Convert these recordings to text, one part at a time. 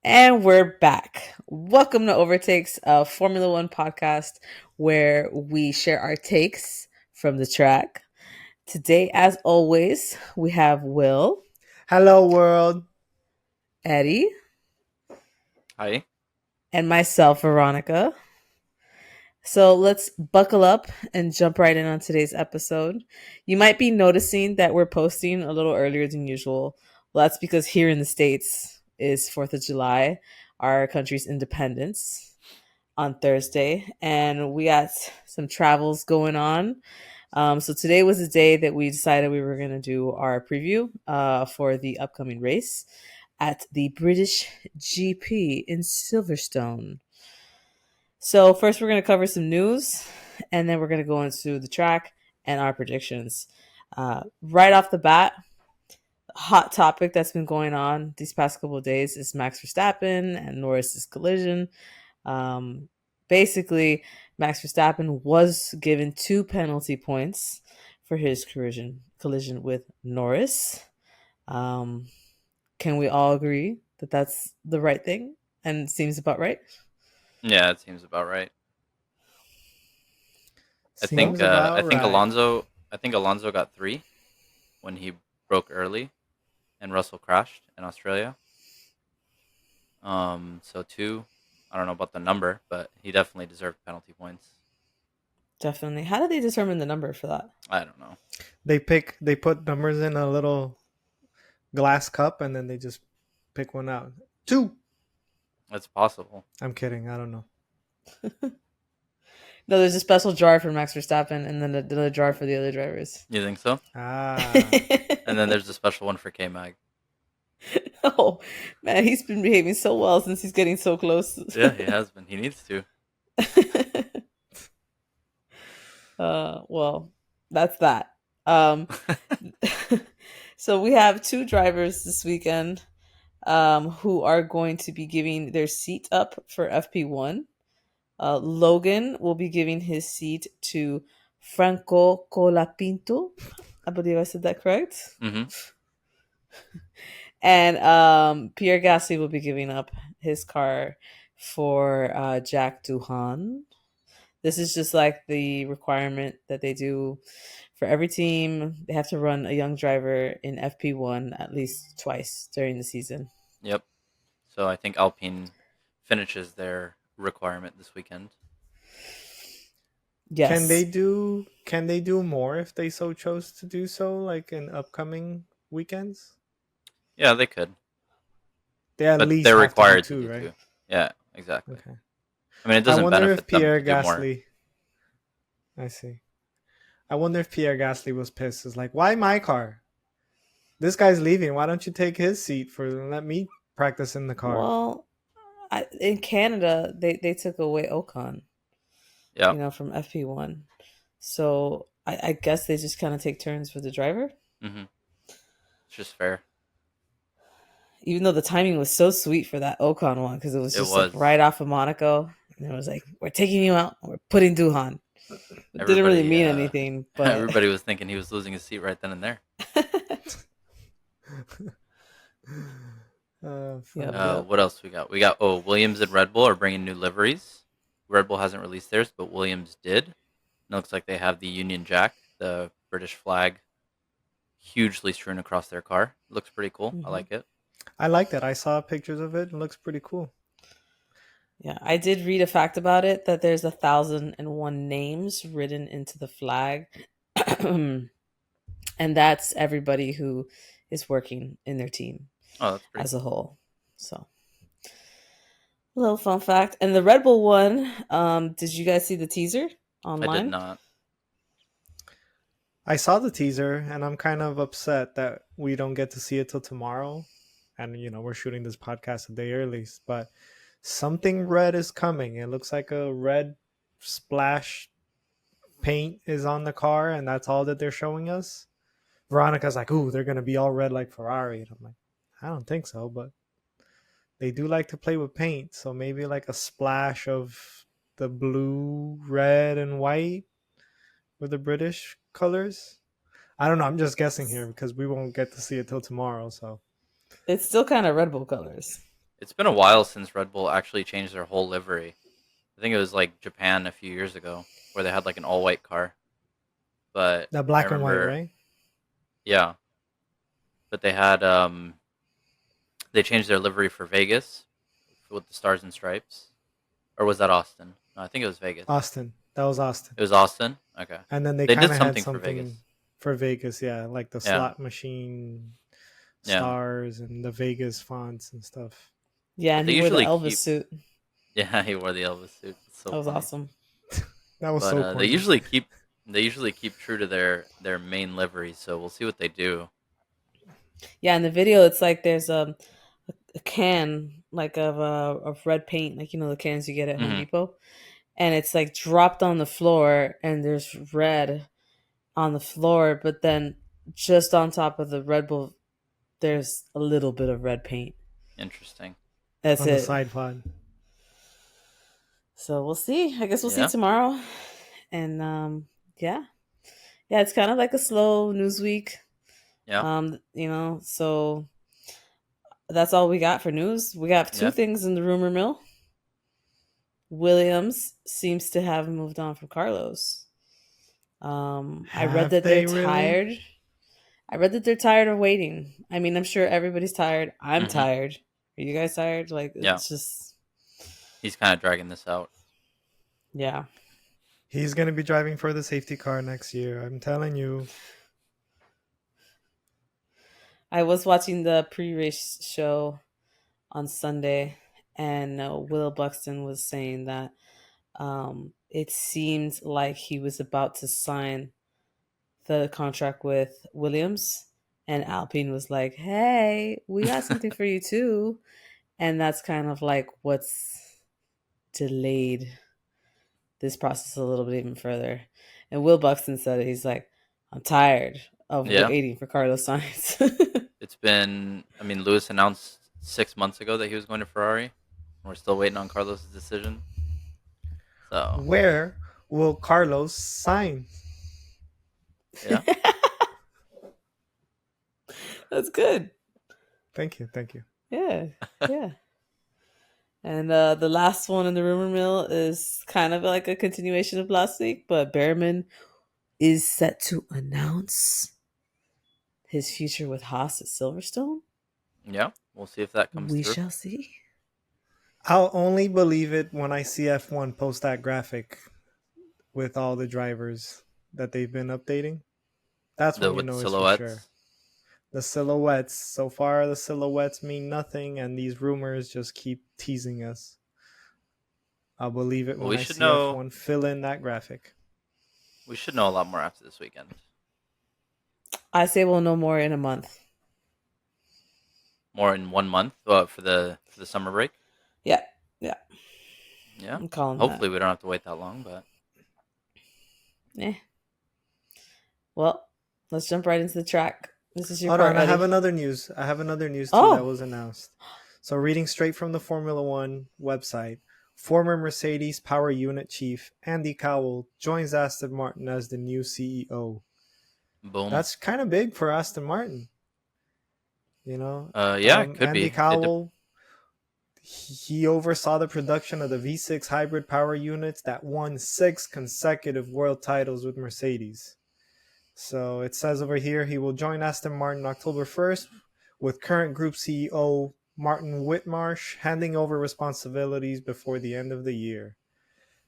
And we're back. Welcome to OverTakes, a Formula One podcast where we share our takes from the track. Today, as always, we have Will, Hello, world. Eddie, Hi. and myself, Veronica. So let's buckle up and jump right in on today's episode. You might be noticing that we're posting a little earlier than usual. Well, that's because here in the States is 4th of July, our country's independence, on Thursday, and we got some travels going on. So today was the day that we decided we were going to do our preview for the upcoming race at the British GP in Silverstone. So first, we're going to cover some news, and then we're going to go into the track and our predictions. Right off the bat, hot topic that's been going on these past couple of days is Max Verstappen and Norris's collision. Basically, Max Verstappen was given 2 penalty points for his collision with Norris. Um, can we all agree that that's the right thing and seems about right? Yeah, it seems about right. I Seems think about I think right. Alonso got 3 when he broke early and Russell crashed in Australia. So 2. I don't know about the number, but he definitely deserved penalty points. Definitely. How did they determine the number for that? I don't know. They put numbers in a little glass cup and then they just pick one out. 2. It's possible. I'm kidding. I don't know. No, there's a special jar for Max Verstappen and then another jar for the other drivers. You think so? Ah. And then there's a special one for K Mag. Oh, man, he's been behaving so well since he's getting so close. Yeah, he has been. He needs to. Well, that's that. Um, so we have 2 drivers this weekend who are going to be giving their seat up for FP1. Logan will be giving his seat to Franco Colapinto. I believe I said that correct. Mm-hmm. And Pierre Gasly will be giving up his car for Jack Duhan. This is just like the requirement that they do for every team. They have to run a young driver in FP1 at least twice during the season. Yep. So I think Alpine finishes their requirement this weekend. Yes. Can they do more if they so chose to do so, like in upcoming weekends? Yeah, they could. They at But least they're have to do required to 2, do right? 2. Yeah, exactly. Okay. I mean, it I doesn't wonder if benefit them Pierre to do more. Gasly I see. I wonder if Pierre Gasly was pissed. It's like, why my car? This guy's leaving. Why don't you take his seat for let me practice in the car? Well, in Canada, they took away Ocon, Yeah. from FP1. So I guess they just kind of take turns with the driver. Mm-hmm. It's just fair. Even though the timing was so sweet for that Ocon one, because it was It just like was. right off of Monaco. And it was like, we're taking you out, we're putting Duhan. It didn't really Everybody mean anything, but everybody was thinking he was losing his seat right then and there. Yep, Funny. yep. What else we got? Williams and Red Bull are bringing new liveries. Red Bull hasn't released theirs, but Williams did. And it looks like they have the Union Jack, the British flag, hugely strewn across their car. It looks pretty cool. I Hmm. like it. I like that. I saw pictures of it. It looks pretty cool. Yeah, I did read a fact about it that there's 1,001 names written into the flag. And that's everybody who is working in their team Oh, that's pretty as a cool. whole. So, a little fun fact. And the Red Bull one, did you guys see the teaser I did online? not. I saw the teaser and I'm kind of upset that we don't get to see it till tomorrow. And we're shooting this podcast a day early, but something red is coming. It looks like a red splash paint is on the car, and that's all that they're showing us. Veronica's like, "Ooh, they're gonna be all red like Ferrari," and I'm like, "I don't think so," but they do like to play with paint, so maybe like a splash of the blue, red, and white with the British colors. I don't know. I'm just guessing here because we won't get to see it till tomorrow. So It's still kind of Red Bull colors. It's been a while since Red Bull actually changed their whole livery. I think it was like Japan a few years ago, where they had like an all white car. But That I black and white, remember, right? yeah, but they changed their livery for Vegas with the stars and stripes, or was that Austin? No, I think it was Vegas. Austin. That was Austin. It was Austin. Okay, And then they they kind did of had something for Vegas. something for Vegas, yeah, like the Yeah, slot machine yeah, stars and the Vegas fonts and stuff. Yeah, but and they he wore the usually Elvis keep. suit. Yeah, he wore the Elvis suit. It's so That was funny. awesome. That was But so they corny. usually keep true to their main livery. So we'll see what they do. Yeah, in the video, it's like there's a can like of red paint, like the cans you get at Home Hmm. Depot, and it's like dropped on the floor, and there's red on the floor, but then just on top of the Red Bull, there's a little bit of red paint. Interesting. That's On the it. side pod. So we'll see. I guess we'll see Yeah, tomorrow. And yeah. Yeah, it's kind of like a slow news week. yeah, So that's all we got for news. We got two yeah. things in the rumor mill. Williams seems to have moved on from Carlos. I read Have that they're they really? tired. I read that they're tired of waiting. I mean, I'm sure everybody's tired. I'm Hmm. tired. Are you guys tired? Like, Yeah. it's just, He's kind of dragging this out. yeah. He's going to be driving for the safety car next year. I'm telling you. I was watching the pre-race show on Sunday, and Will Buxton was saying that it seemed like he was about to sign the contract with Williams, and Alpine was like, "Hey, we got something for you too," and that's kind of like what's delayed this process a little bit even further. And Will Buxton said it. He's like, "I'm tired of Yeah. waiting for Carlos Sainz." It's been. I mean, Lewis announced 6 months ago that he was going to Ferrari. We're still waiting on Carlos's decision. So Where will Carlos sign? yeah, That's good. Thank you. Thank you. Yeah, yeah. And the last one in the rumor mill is kind of like a continuation of last week, but Behrman is set to announce his future with Haas at Silverstone. yeah. We'll see if that comes We through. shall see. I'll only believe it when I see F1 post that graphic with all the drivers that they've been updating. That's when you With know it's for sure. silhouettes. The silhouettes. So far, the silhouettes mean nothing, and these rumors just keep teasing us. I'll believe it Well, when we I should see know. F1 fill in that graphic. We should know a lot more after this weekend. I say we'll know more in a month. More in 1 month for the summer break. Yeah, yeah. Yeah. I'm calling Hopefully, we don't have to wait that long. But that. Well, let's jump right into the track. This is your Hold part, on, I have Eddie. another news. I have another news too that Oh, was announced. So, reading straight from the Formula One website, former Mercedes Power Unit Chief Andy Cowell joins Aston Martin as the new CEO. boom. That's kind of big for Aston Martin. You know, Yeah, it could Andy be. Cowell, he oversaw the production of the V6 hybrid power units that won 6 consecutive world titles with Mercedes. So it says over here he will join Aston Martin October 1st with current group CEO Martin Whitmarsh handing over responsibilities before the end of the year.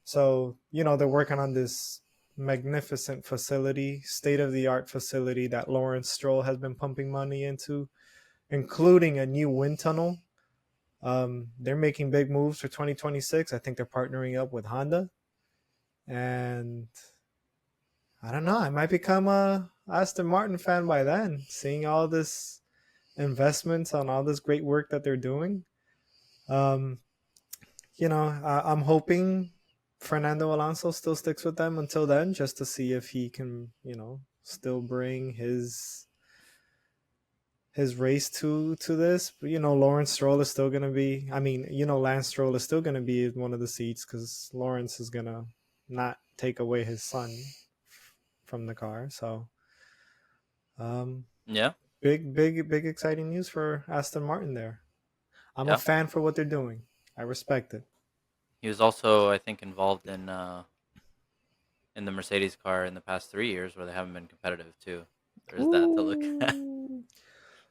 So, they're working on this magnificent facility, state-of-the-art facility that Lawrence Stroll has been pumping money into, including a new wind tunnel. They're making big moves for 2026. I think they're partnering up with Honda. And I don't know. I might become a Aston Martin fan by then, seeing all this investments on all this great work that they're doing. Um, I'm hoping Fernando Alonso still sticks with them until then, just to see if he can, still bring his race to this. But Lawrence Stroll is still gonna be. I mean, Lance Stroll is still gonna be in one of the seats because Lawrence is gonna not take away his son from the car. So, Yeah. big exciting news for Aston Martin there. I'm a Yeah. fan for what they're doing. I respect it. He was also, I think, involved in the Mercedes car in the past 3 years where they haven't been competitive too. There's that to look at. Ooh.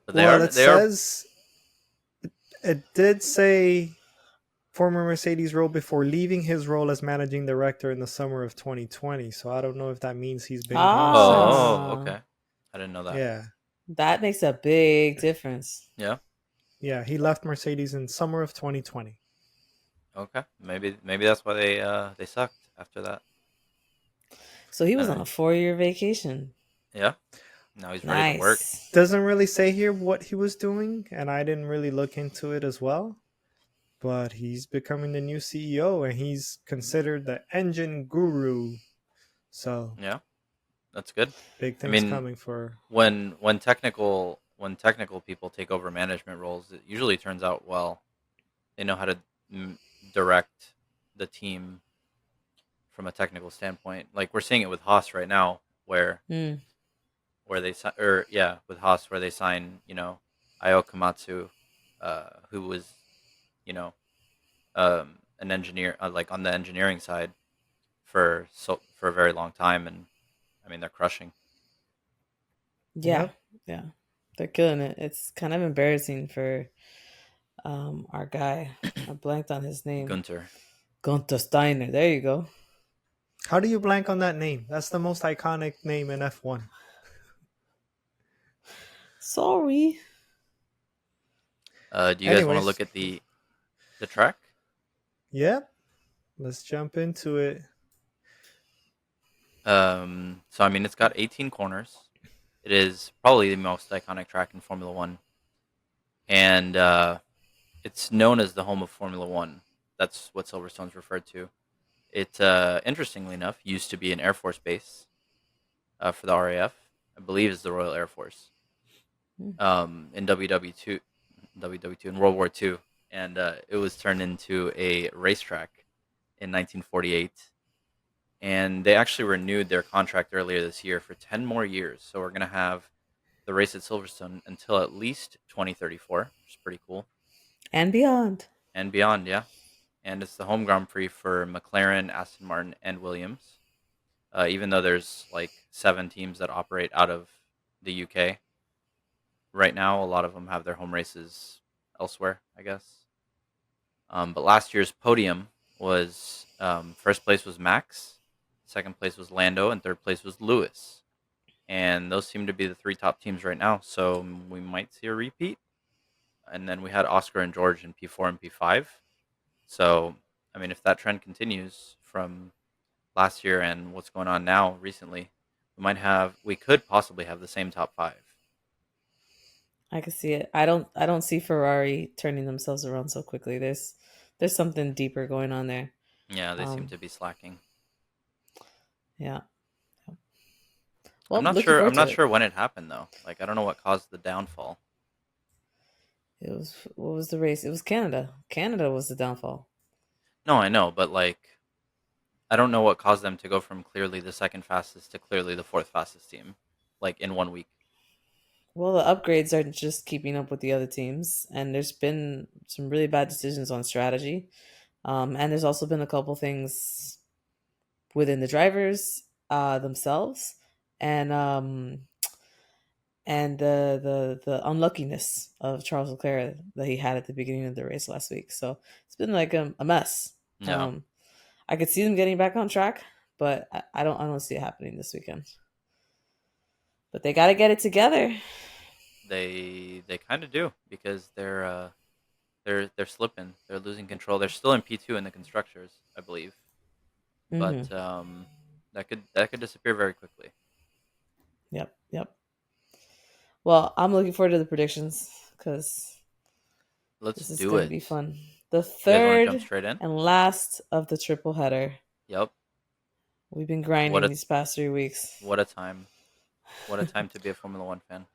But Well, it they are. says it did say former Mercedes role before leaving his role as managing director in the summer of 2020. So I don't know if that means he's been gone since. Oh, Ah, okay. I didn't know that. Yeah. that makes a big difference. Yeah. Yeah, he left Mercedes in summer of 2020. Okay. Maybe that's why they sucked after that. So he was on And a 4-year vacation. yeah, now he's ready to work. Nice. Doesn't really say here what he was doing, and I didn't really look into it as well. But he's becoming the new CEO, and he's considered the engine guru. So Yeah, that's good. big I things mean, coming for. when technical people take over management roles, it usually turns out well. They know how to mm, direct the team from a technical standpoint. Like we're seeing it with Haas right now, Mm. where they or yeah, with Haas where they sign Ayo Komatsu, who was you know an engineer like on the engineering side for a very long time, and I mean they're crushing. Yeah, Yep. yeah, they're killing it. It's kind of embarrassing for our guy. I blanked on his name. Gunter. Gunther Steiner. There you go. How do you blank on that name? That's the most iconic name in F1. Sorry. Do you guys want to Anyways, look at the track? yep. Let's jump into it. So I mean, it's got 18 corners. It is probably the most iconic track in Formula One, and it's known as the home of Formula One. That's what Silverstone's referred to. It, interestingly enough, used to be an Air Force base for the RAF. I believe is the Royal Air Force Mm. in WW2 in World War II, and it was turned into a racetrack in 1948. And they actually renewed their contract earlier this year for 10 more years. So we're going to have the race at Silverstone until at least 2034, which is pretty cool. And beyond. And beyond, yeah. And it's the home Grand Prix for McLaren, Aston Martin, and Williams. Even though there's like 7 teams that operate out of the UK right now, a lot of them have their home races elsewhere, I guess. But last year's podium was first place was Max, second place was Lando, and third place was Lewis. And those seem to be the 3 top teams right now. So we might see a repeat. And then we had Oscar and George in P4 and P5. So I mean, if that trend continues from last year and what's going on now recently, we could possibly have the same top 5. I can see it. I don't see Ferrari turning themselves around so quickly. There's something deeper going on there. Yeah, they seem Um, to be slacking. yeah. I'm Well, not looking sure. I'm forward to not it. sure when it happened though. Like I don't know what caused the downfall. It was what was the race? It was Canada. Canada was the downfall. No, I know, but like I don't know what caused them to go from clearly the second fastest to clearly the fourth fastest team, like in 1 week. Well, the upgrades aren't just keeping up with the other teams, and there's been some really bad decisions on strategy. And there's also been a couple things within the drivers themselves, and the unluckiness of Charles Leclerc that he had at the beginning of the race last week. So it's been like a mess. Yeah, Um, I could see them getting back on track, but I don't see it happening this weekend. But they got to get it together. they kind of do because they're slipping. They're losing control. They're still in P2 in the constructors, I believe, Hmm. but that could disappear very quickly. Yep, yep. Well, I'm looking forward to the predictions because Let's this is do going to be it. fun. The You guys want to jump third straight in? and last of the triple header. Yep. We've been What grinding a these past 3 weeks. what a time! What a time to be a Formula One fan.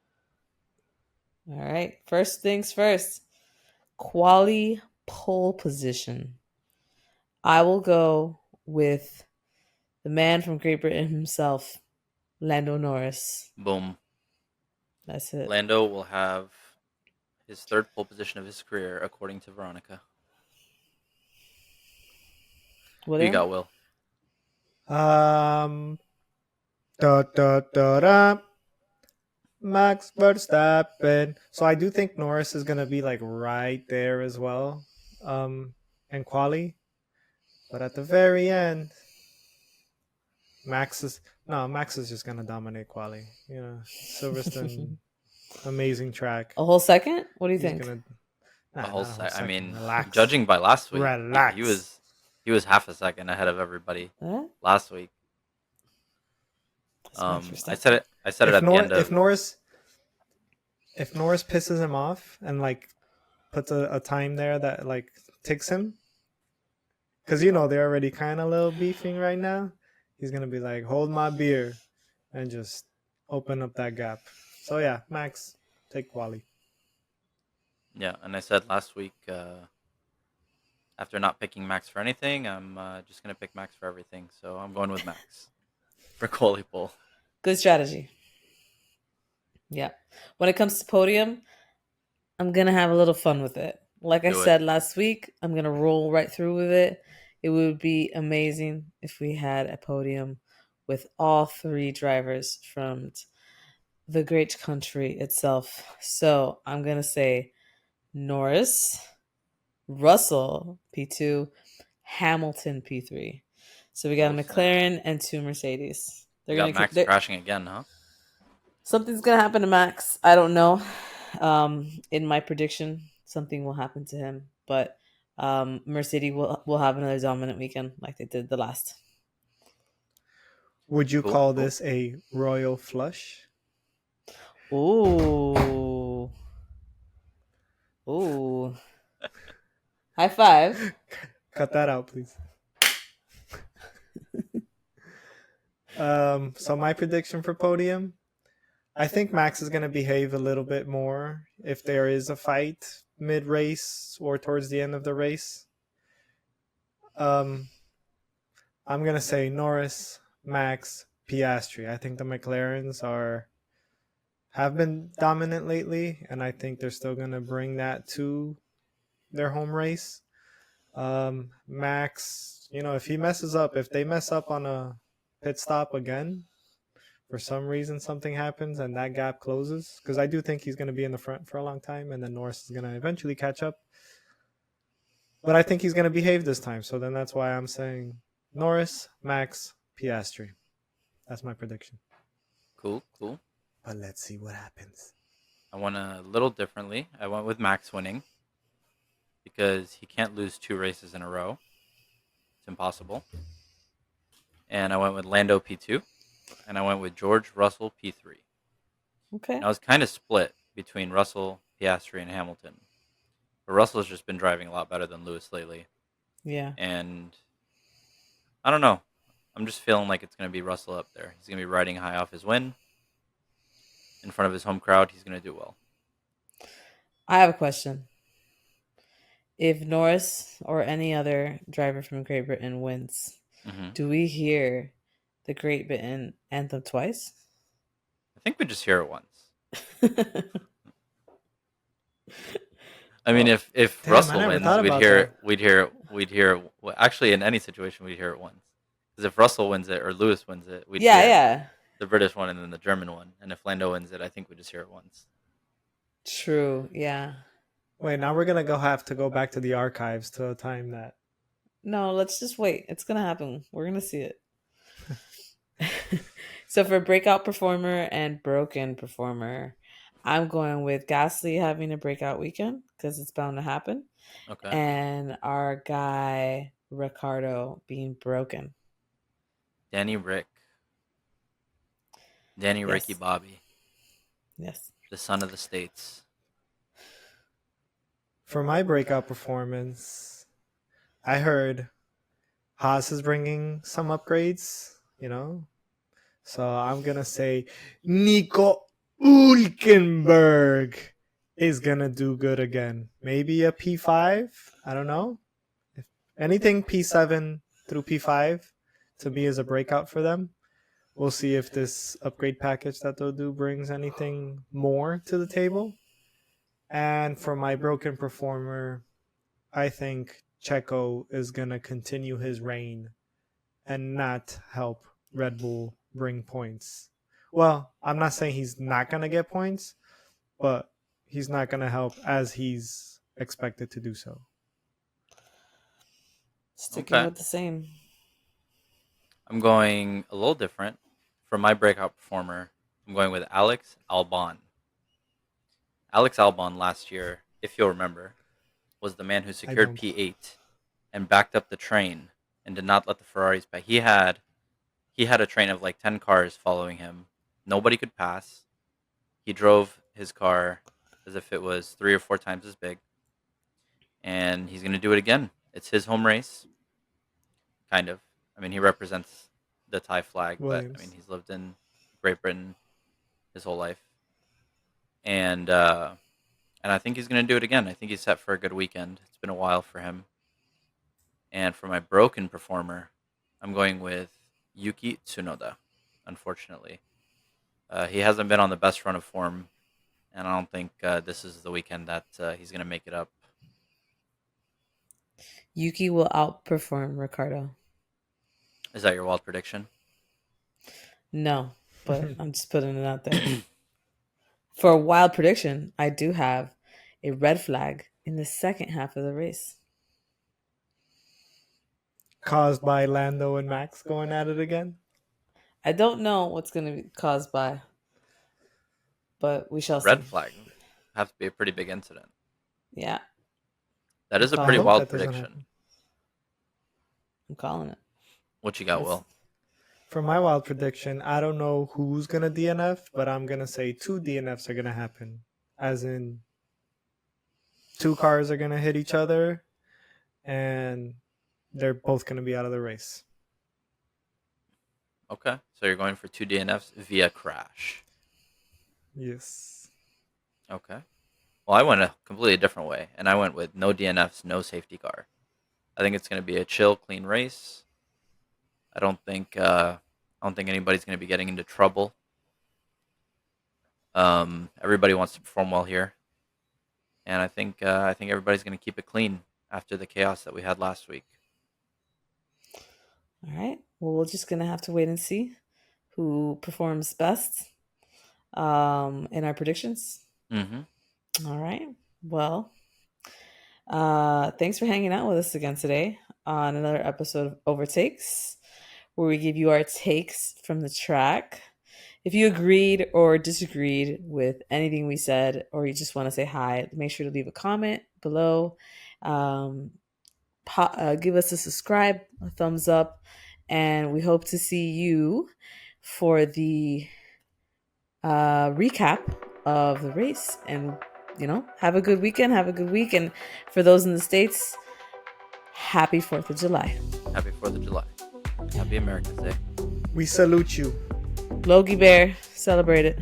All right. First things first. Quali pole position. I will go with the man from Great Britain himself, Lando Norris. Boom. That's it. Lando will have his third pole position of his career, according to Veronica. Who you William? got, Will? Da da da da. Max Verstappen. So I do think Norris is gonna be like right there as well, in quali. But at the very end, Max is just gonna dominate quali. You know, Silverstone, amazing track. A whole second? What do you He's think? gonna A nah, whole not a whole sec. I second. mean, Relax, judging by last week, relax. he was half a second ahead of everybody Huh? last week. It's Max I Verstappen. said it. I said it at the end If of. Norris pisses him off and like puts a time there that like ticks him, because you know they're already kind of a little beefing right now. He's gonna be like, "Hold my beer," and just open up that gap. So yeah, Max, take quali. Yeah, and I said last week, after not picking Max for anything, I'm just gonna pick Max for everything. So I'm going with Max for quali pole. Good strategy. Yeah. When it comes to podium, I'm going to have a little fun with it. Like I Do it. said last week, I'm going to roll right through with it. It would be amazing if we had a podium with all three drivers from the great country itself. So I'm going to say Norris, Russell, P2, Hamilton, P3. So we got a Oh snap! McLaren and two Mercedes. We They're got going to Max crashing again, huh? Something's gonna happen to Max. I don't know. In my prediction, something will happen to him, but Mercedes will have another dominant weekend like they did the last. Would you Cool, call cool. this a royal flush? Ooh, ooh! High five. Cut that out, please. So my prediction for podium, I think Max is going to behave a little bit more if there is a fight mid race or towards the end of the race. I'm going to say Norris, Max, Piastri. I think the McLarens have been dominant lately, and I think they're still going to bring that to their home race. Max, if he messes up, if they mess up on a pit stop again, for some reason something happens and that gap closes, because I do think he's going to be in the front for a long time, and then Norris is going to eventually catch up. But I think he's going to behave this time, so then that's why I'm saying Norris, Max, Piastri. That's my prediction. Cool, cool. But let's see what happens. I went a little differently. I went with Max winning because he can't lose 2 races in a row. It's impossible. And I went with Lando P2, and I went with George Russell P3. Okay. And I was kind of split between Russell, Piastri, and Hamilton. But Russell's just been driving a lot better than Lewis lately. Yeah. And I don't know. I'm just feeling like it's going to be Russell up there. He's going to be riding high off his win. In front of his home crowd, he's going to do well. I have a question. If Norris or any other driver from Great Britain wins, do we hear the Great Britain anthem twice? I think we just hear it once. I mean, if Russell wins, we'd hear it. Well, actually, in any situation, we'd hear it once. Because if Russell wins it or Lewis wins it, we'd hear the British one and then the German one. And if Lando wins it, I think we just hear it once. True. Yeah. Wait, now we're gonna have to go back to the archives to time that. No, let's just wait. It's gonna happen. We're gonna see it. So for breakout performer and broken performer, I'm going with Gasly having a breakout weekend because it's bound to happen. Okay. And our guy Ricardo being broken. Danny Ricky Bobby. Yes. The son of the States. For my breakout performance, I heard Haas is bringing some upgrades, So I'm going to say Nico Hülkenberg is going to do good again. Maybe a P5. I don't know. If anything P7 through P5 to me is a breakout for them. We'll see if this upgrade package that they'll do brings anything more to the table. And for my broken performer, I think Checo is going to continue his reign and not help Red Bull bring points. Well, I'm not saying he's not going to get points, but he's not going to help as he's expected to do so. Sticking Okay. with the same. I'm going a little different. For my breakout performer, I'm going with Alex Albon. Alex Albon last year, if you'll remember, was the man who secured don't. P8 and backed up the train and did not let the Ferraris pass. He had a train of like 10 cars following him. Nobody could pass. He drove his car as if it was 3 or 4 times as big. And he's going to do it again. It's his home race. Kind of. I mean, he represents the Thai flag, Williams. but I mean, he's lived in Great Britain his whole life. And I think he's going to do it again. I think he's set for a good weekend. It's been a while for him. And for my broken performer, I'm going with Yuki Tsunoda, unfortunately. He hasn't been on the best run of form, and I don't think this is the weekend that he's going to make it up. Yuki will outperform Ricardo. Is that your wild prediction? No, but I'm just putting it out there. For a wild prediction, I do have a red flag in the second half of the race. Caused by Lando and Max going at it again? I don't know what's going to be caused by, but we shall see. Red flag. Have to be a pretty big incident. Yeah. That is a I pretty hope wild that doesn't prediction. happen. I'm calling it. What you got, Yes. Will? For my wild prediction, I don't know who's going to DNF, but I'm going to say 2 DNFs are going to happen. As in, 2 cars are going to hit each other, and they're both going to be out of the race. Okay, so you're going for 2 DNFs via crash. Yes. Okay. Well, I went a completely different way, and I went with no DNFs, no safety car. I think it's going to be a chill, clean race. I don't think anybody's going to be getting into trouble. Everybody wants to perform well here, and I think everybody's going to keep it clean after the chaos that we had last week. All right. Well, we're just going to have to wait and see who performs best in our predictions. Mm-hmm. All right. Well, thanks for hanging out with us again today on another episode of Overtakes, where we give you our takes from the track. If you agreed or disagreed with anything we said, or you just want to say hi, make sure to leave a comment below. Give us a subscribe, a thumbs up, and we hope to see you for the recap of the race. And have a good weekend, have a good week, and for those in the States, happy 4th of July. Happy 4th of July. Happy America's Day. We salute you. Logie Bear, celebrate it.